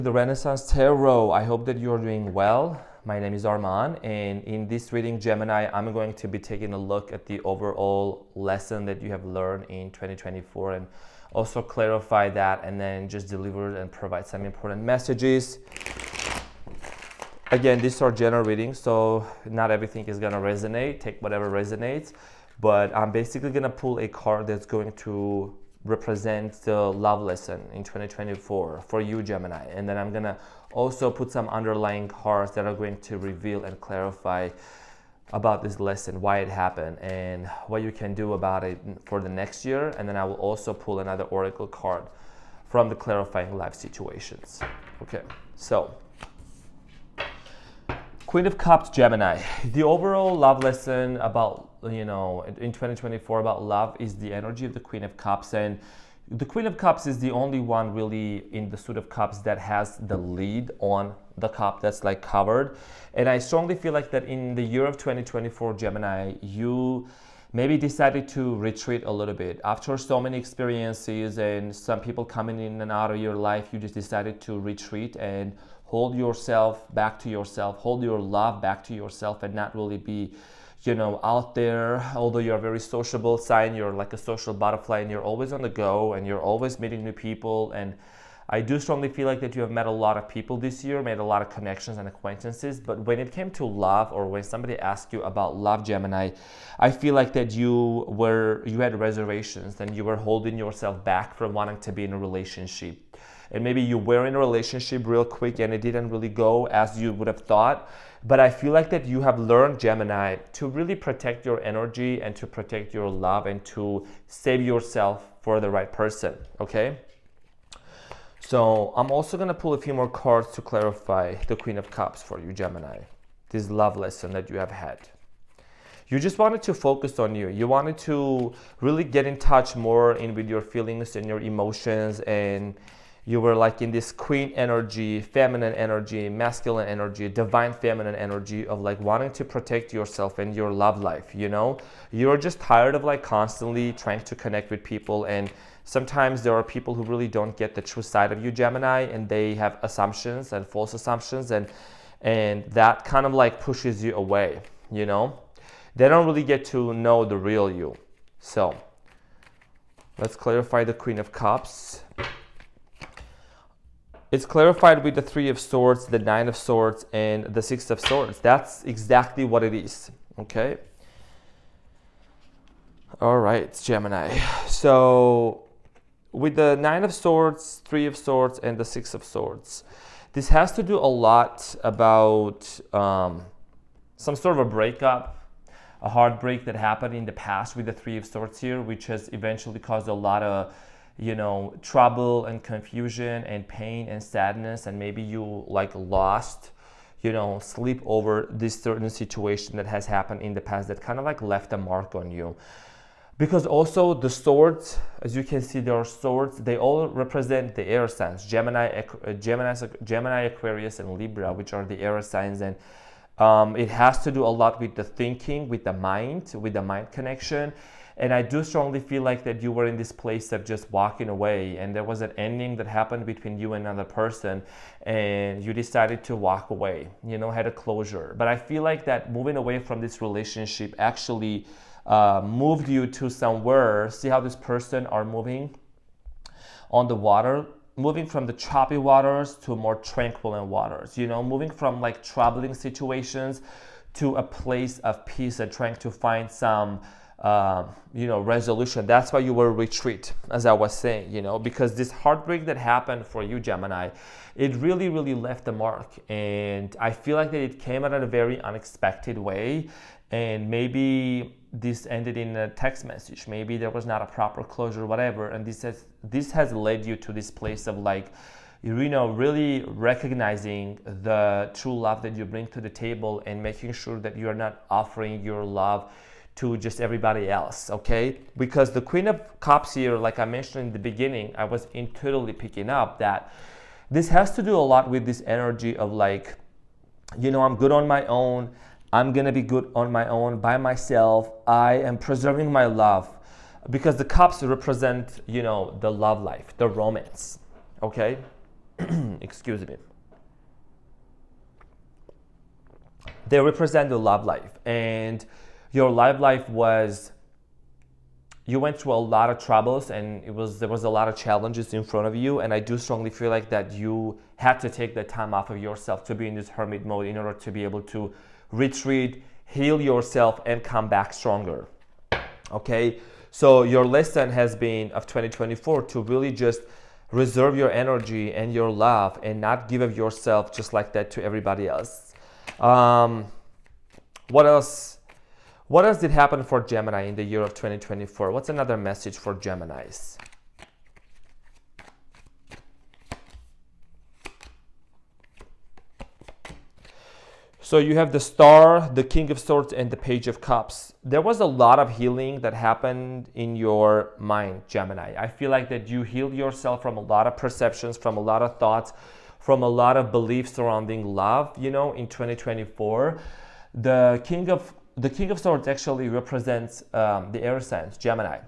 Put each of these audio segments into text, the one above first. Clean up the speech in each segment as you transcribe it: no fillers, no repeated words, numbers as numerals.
The Renaissance Tarot. I hope that you're doing well. My name is Arman, and in this reading, Gemini, I'm going to be taking a look at the overall lesson that you have learned in 2024 and also clarify that and then just deliver and provide some important messages. Again, these are general readings, so not everything is going to resonate. Take whatever resonates, but I'm basically going to pull a card that's going to represent the love lesson in 2024 for you, Gemini, and then I'm gonna also put some underlying cards that are going to reveal and clarify about this lesson, why it happened and what you can do about it for the next year. And then I will also pull another oracle card from the clarifying life situations. Okay, so Queen of Cups, Gemini. The overall love lesson about, in 2024 about love is the energy of the Queen of Cups. And the Queen of Cups is the only one really in the suit of cups that has the lead on the cup that's like covered. And I strongly feel like that in the year of 2024, Gemini, you maybe decided to retreat a little bit. After so many experiences and some people coming in and out of your life, you just decided to retreat and hold yourself back to yourself, hold your love back to yourself and not really be, out there. Although you're a very sociable sign, you're like a social butterfly and you're always on the go and you're always meeting new people. And I do strongly feel like that you have met a lot of people this year, made a lot of connections and acquaintances. But when it came to love, or when somebody asked you about love, Gemini, I feel like that you had reservations and you were holding yourself back from wanting to be in a relationship. And maybe you were in a relationship real quick and it didn't really go as you would have thought. But I feel like that you have learned, Gemini, to really protect your energy and to protect your love and to save yourself for the right person, okay? So I'm also going to pull a few more cards to clarify the Queen of Cups for you, Gemini. This love lesson that you have had. You just wanted to focus on you. You wanted to really get in touch more with your feelings and your emotions, and you were like in this queen energy, feminine energy, masculine energy, divine feminine energy of like wanting to protect yourself and your love life, You're just tired of like constantly trying to connect with people, and sometimes there are people who really don't get the true side of you, Gemini, and they have assumptions and false assumptions, and that kind of like pushes you away, They don't really get to know the real you. So let's clarify the Queen of Cups. It's clarified with the Three of Swords, the Nine of Swords, and the Six of Swords. That's exactly what it is, okay? All right, Gemini. So with the Nine of Swords, Three of Swords, and the Six of Swords, this has to do a lot about some sort of a breakup, a heartbreak that happened in the past with the Three of Swords here, which has eventually caused a lot of trouble and confusion and pain and sadness, and maybe you like lost, sleep over this certain situation that has happened in the past that kind of like left a mark on you. Because also the swords, as you can see, there are swords, they all represent the air signs, Gemini, Aquarius, and Libra, which are the air signs. And it has to do a lot with the thinking, with the mind connection. And I do strongly feel like that you were in this place of just walking away, and there was an ending that happened between you and another person, and you decided to walk away, had a closure. But I feel like that moving away from this relationship actually moved you to somewhere. See how this person are moving on the water, moving from the choppy waters to more tranquil waters, moving from like troubling situations to a place of peace and trying to find some resolution. That's why you were retreat, as I was saying, because this heartbreak that happened for you, Gemini, it really, really left a mark. And I feel like that it came out in a very unexpected way. And maybe this ended in a text message. Maybe there was not a proper closure, whatever. And this has led you to this place of like, really recognizing the true love that you bring to the table and making sure that you are not offering your love to just everybody else, okay? Because the Queen of Cups here, like I mentioned in the beginning, I was intuitively picking up that this has to do a lot with this energy of like, I'm good on my own. I'm gonna be good on my own, by myself. I am preserving my love. Because the cups represent, the love life, the romance, okay? excuse me, they represent the love life. And your love life was, you went through a lot of troubles, and there was a lot of challenges in front of you. And I do strongly feel like that you had to take the time off of yourself to be in this hermit mode in order to be able to retreat, heal yourself, and come back stronger. Okay, so your lesson has been of 2024 to really just reserve your energy and your love and not give of yourself just like that to everybody else. What else? What else did happen for Gemini in the year of 2024? What's another message for Geminis? So you have the Star, the King of Swords, and the Page of Cups. There was a lot of healing that happened in your mind, Gemini. I feel like that you healed yourself from a lot of perceptions, from a lot of thoughts, from a lot of beliefs surrounding love, in 2024. The King of Swords actually represents the air signs, Gemini,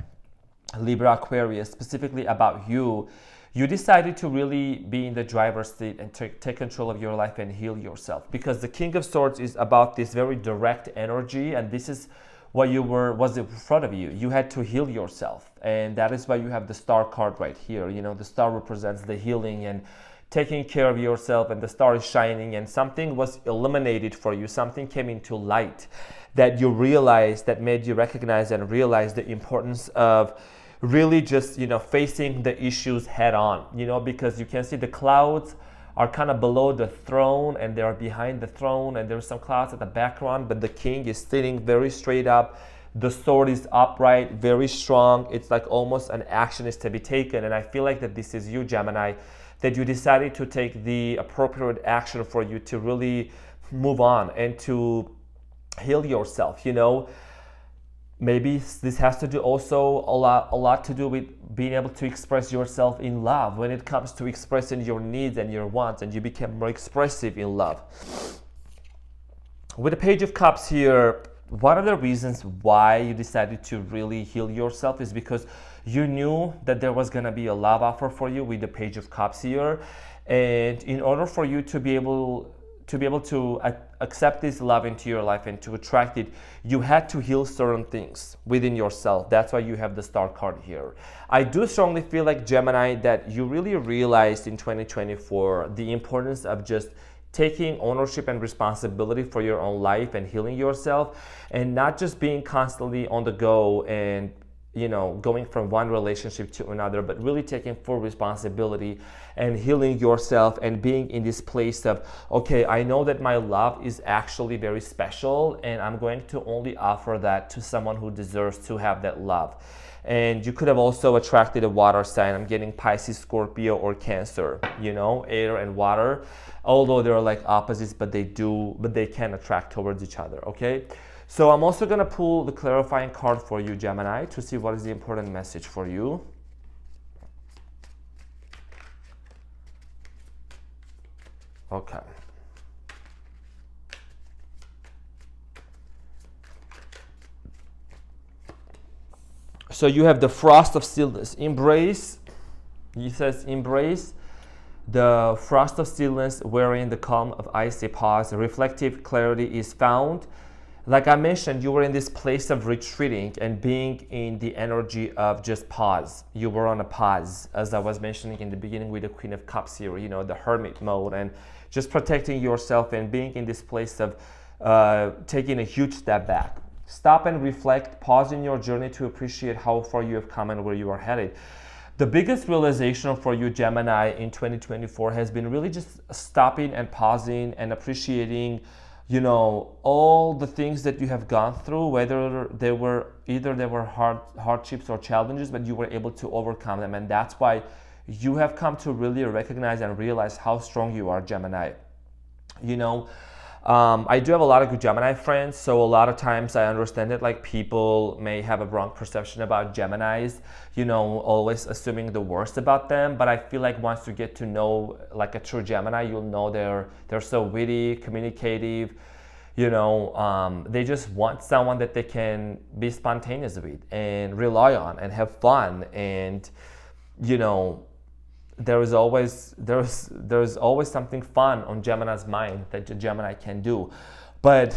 Libra, Aquarius, specifically about you. You decided to really be in the driver's seat and take control of your life and heal yourself, because the King of Swords is about this very direct energy, and this is what was in front of you. You had to heal yourself, and that is why you have the Star card right here. The Star represents the healing and taking care of yourself, and the Star is shining, and something was eliminated for you. Something came into light that you realized, that made you recognize and realize the importance of really just, facing the issues head on, because you can see the clouds are kind of below the throne and they are behind the throne, and there's some clouds at the background, but the king is sitting very straight up. The sword is upright, very strong. It's like almost an action is to be taken. And I feel like that this is you, Gemini, that you decided to take the appropriate action for you to really move on and to heal yourself. Maybe this has to do also a lot to do with being able to express yourself in love when it comes to expressing your needs and your wants, and you become more expressive in love. With the Page of Cups here, one of the reasons why you decided to really heal yourself is because you knew that there was going to be a love offer for you with the Page of Cups here. And in order for you to be able to accept this love into your life and to attract it, you had to heal certain things within yourself. That's why you have the Star card here. I do strongly feel like, Gemini, that you really realized in 2024 the importance of just taking ownership and responsibility for your own life and healing yourself, and not just being constantly on the go and going from one relationship to another, but really taking full responsibility and healing yourself and being in this place of, okay, I know that my love is actually very special, and I'm going to only offer that to someone who deserves to have that love. And you could have also attracted a water sign. I'm getting Pisces, Scorpio, or Cancer, air and water, although they're like opposites, but they can attract towards each other, okay? So I'm also going to pull the clarifying card for you, Gemini, to see what is the important message for you. Okay. So you have the Frost of Stillness. Embrace, he says, embrace the frost of stillness, wherein the calm of icy pause, reflective clarity is found. Like I mentioned, you were in this place of retreating and being in the energy of just pause. You were on a pause, as I was mentioning in the beginning with the Queen of Cups here, the hermit mode, and just protecting yourself and being in this place of taking a huge step back. Stop and reflect, pause in your journey to appreciate how far you have come and where you are headed. The biggest realization for you, Gemini, in 2024 has been really just stopping and pausing and appreciating all the things that you have gone through, whether they were hardships or challenges, but you were able to overcome them. And that's why you have come to really recognize and realize how strong you are, Gemini. I do have a lot of good Gemini friends, so a lot of times I understand it, like people may have a wrong perception about Geminis, always assuming the worst about them. But I feel like once you get to know like a true Gemini, you'll know they're so witty, communicative, they just want someone that they can be spontaneous with and rely on and have fun and, there's always something fun on Gemini's mind that the Gemini can do. But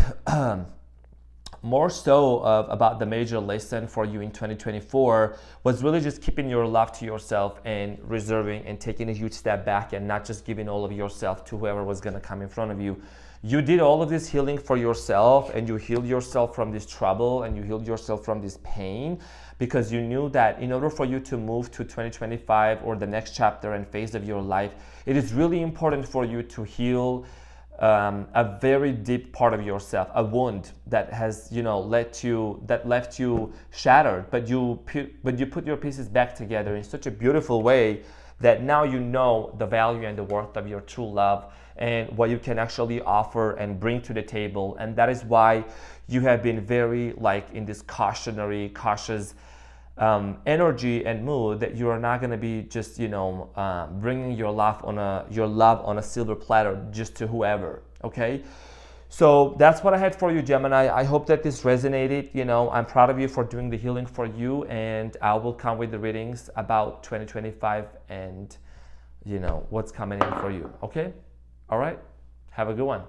more so about the major lesson for you in 2024 was really just keeping your love to yourself and reserving and taking a huge step back and not just giving all of yourself to whoever was going to come in front of you. You did all of this healing for yourself, and you healed yourself from this trouble, and you healed yourself from this pain, because you knew that in order for you to move to 2025 or the next chapter and phase of your life, it is really important for you to heal a very deep part of yourself, a wound that has, left you shattered, but you put your pieces back together in such a beautiful way that now you know the value and the worth of your true love and what you can actually offer and bring to the table. And that is why you have been very in this cautious energy and mood, that you are not going to be just bringing your love on a silver platter just to whoever. Okay, so that's what I had for you, Gemini. I hope that this resonated. I'm proud of you for doing the healing for you, and I will come with the readings about 2025 and what's coming in for you. Okay, all right, have a good one.